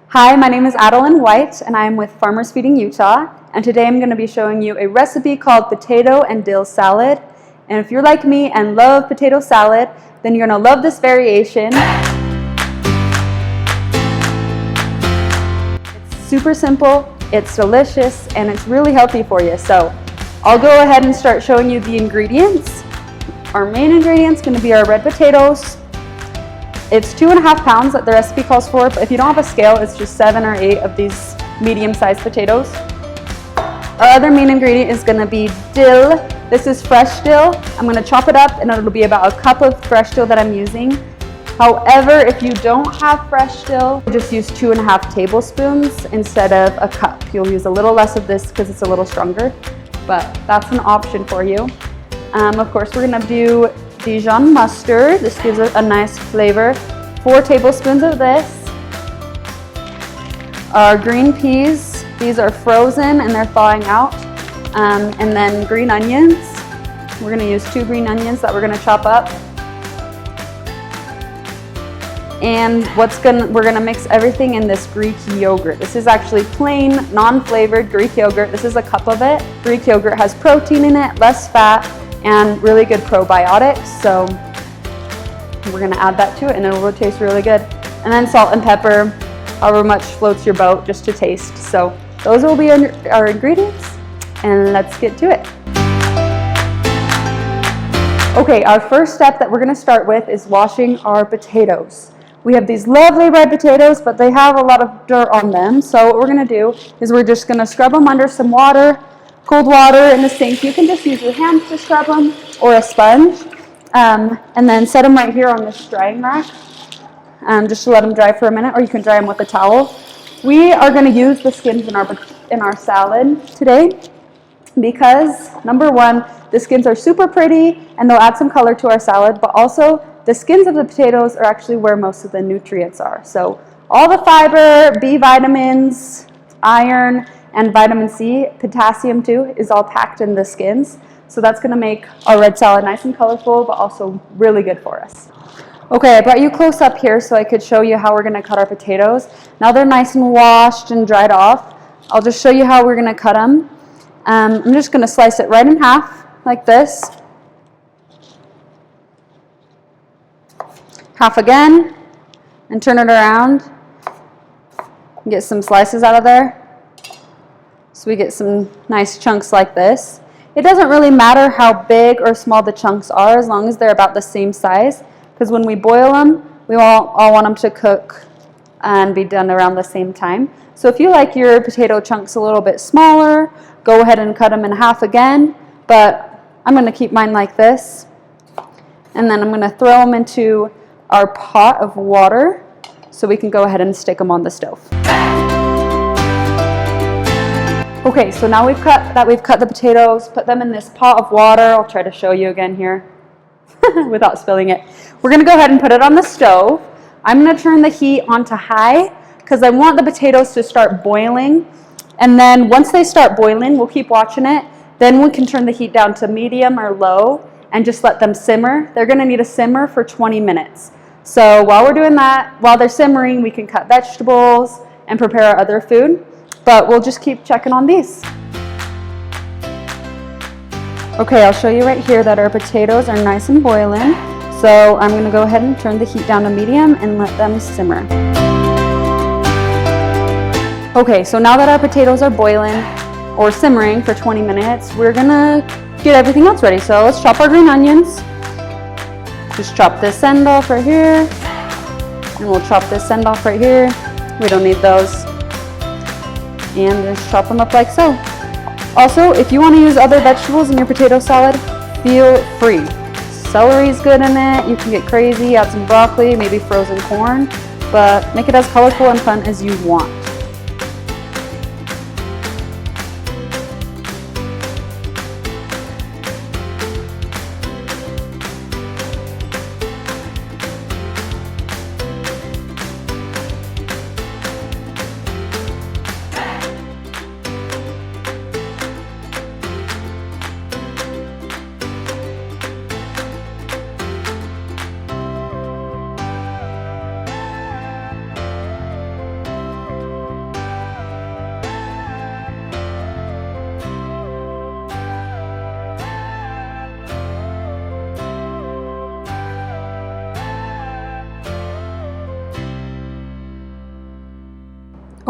Hi, my name is Adeline White and I am with Farmers Feeding Utah, and today I'm going to be showing you a recipe called potato and dill salad. And if you're like me and love potato salad, then you're going to love this variation. It's super simple, it's delicious, and it's really healthy for you. So I'll go ahead and start showing you the ingredients. Our main ingredients are going to be our red potatoes. It's 2.5 pounds that the recipe calls for, but if you don't have a scale, it's just 7 or 8 of these medium-sized potatoes. Our other main ingredient is going to be dill. This is fresh dill. I'm going to chop it up and it'll be about a cup of fresh dill that I'm using. However, if you don't have fresh dill, just use 2.5 tablespoons instead of a cup. You'll use a little less of this because it's a little stronger, but that's an option for you. Of course, we're going to do Dijon mustard. This gives it a nice flavor. 4 tablespoons of this. Our green peas, these are frozen and they're thawing out. And then green onions. We're going to use 2 green onions that we're going to chop up. And we're going to mix everything in this Greek yogurt. This is actually plain, non-flavored Greek yogurt. This is a cup of it. Greek yogurt has protein in it, less fat, and really good probiotics, so we're going to add that to it and it will taste really good. And then salt and pepper, however much floats your boat, just to taste. So those will be our ingredients, and let's get to it. Okay, our first step that we're going to start with is washing our potatoes. We have these lovely red potatoes, but they have a lot of dirt on them, so what we're going to do is we're just going to scrub them under some water. Cold water in the sink. You can just use your hands to scrub them or a sponge, and then set them right here on this drying rack, just to let them dry for a minute, or you can dry them with a towel. We are going to use the skins in our salad today because, number one, the skins are super pretty and they'll add some color to our salad, but also the skins of the potatoes are actually where most of the nutrients are. So all the fiber, B vitamins, iron, and vitamin C, potassium too, is all packed in the skins. So that's going to make our red salad nice and colorful, but also really good for us. Okay, I brought you close up here so I could show you how we're going to cut our potatoes. Now they're nice and washed and dried off. I'll just show you how we're going to cut them. I'm just going to slice it right in half, like this. Half again, and turn it around. Get some slices out of there. So we get some nice chunks like this. It doesn't really matter how big or small the chunks are as long as they're about the same size, because when we boil them, we all want them to cook and be done around the same time. So if you like your potato chunks a little bit smaller, go ahead and cut them in half again, but I'm going to keep mine like this. And then I'm going to throw them into our pot of water so we can go ahead and stick them on the stove. Okay, so now we've cut the potatoes, put them in this pot of water. I'll try to show you again here without spilling it. We're going to go ahead and put it on the stove. I'm going to turn the heat onto high because I want the potatoes to start boiling. And then once they start boiling, we'll keep watching it. Then we can turn the heat down to medium or low and just let them simmer. They're going to need to simmer for 20 minutes. So while we're doing that, while they're simmering, we can cut vegetables and prepare our other food. But we'll just keep checking on these. Okay, I'll show you right here that our potatoes are nice and boiling. So I'm going to go ahead and turn the heat down to medium and let them simmer. Okay, so now that our potatoes are boiling or simmering for 20 minutes, we're going to get everything else ready. So let's chop our green onions. Just chop this end off right here. And we'll chop this end off right here. We don't need those. And just chop them up like so. Also, if you want to use other vegetables in your potato salad, feel free. Celery is good in it. You can get crazy, add some broccoli, maybe frozen corn, but make it as colorful and fun as you want.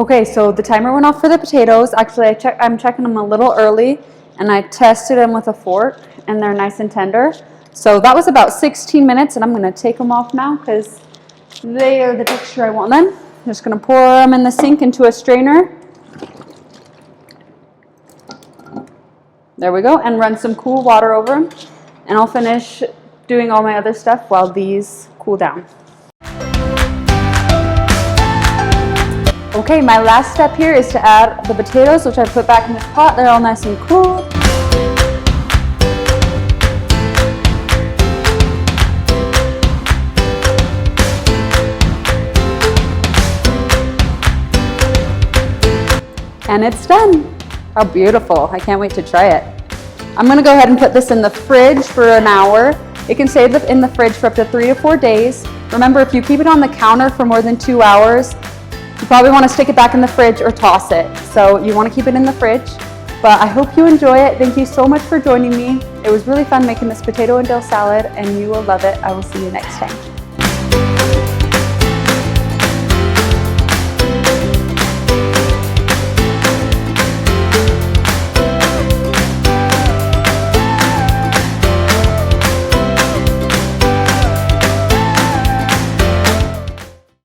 Okay, so the timer went off for the potatoes. Actually, I'm checking them a little early, and I tested them with a fork, and they're nice and tender. So that was about 16 minutes, and I'm going to take them off now because they are the texture I want them. I'm just going to pour them in the sink into a strainer. There we go, and run some cool water over them. And I'll finish doing all my other stuff while these cool down. Okay, my last step here is to add the potatoes, which I put back in the pot. They're all nice and cool. And it's done. How beautiful. I can't wait to try it. I'm going to go ahead and put this in the fridge for an hour. It can stay in the fridge for up to 3 to 4 days. Remember, if you keep it on the counter for more than 2 hours, you probably want to stick it back in the fridge or toss it. So you want to keep it in the fridge. But I hope you enjoy it. Thank you so much for joining me. It was really fun making this potato and dill salad, and you will love it. I will see you next time.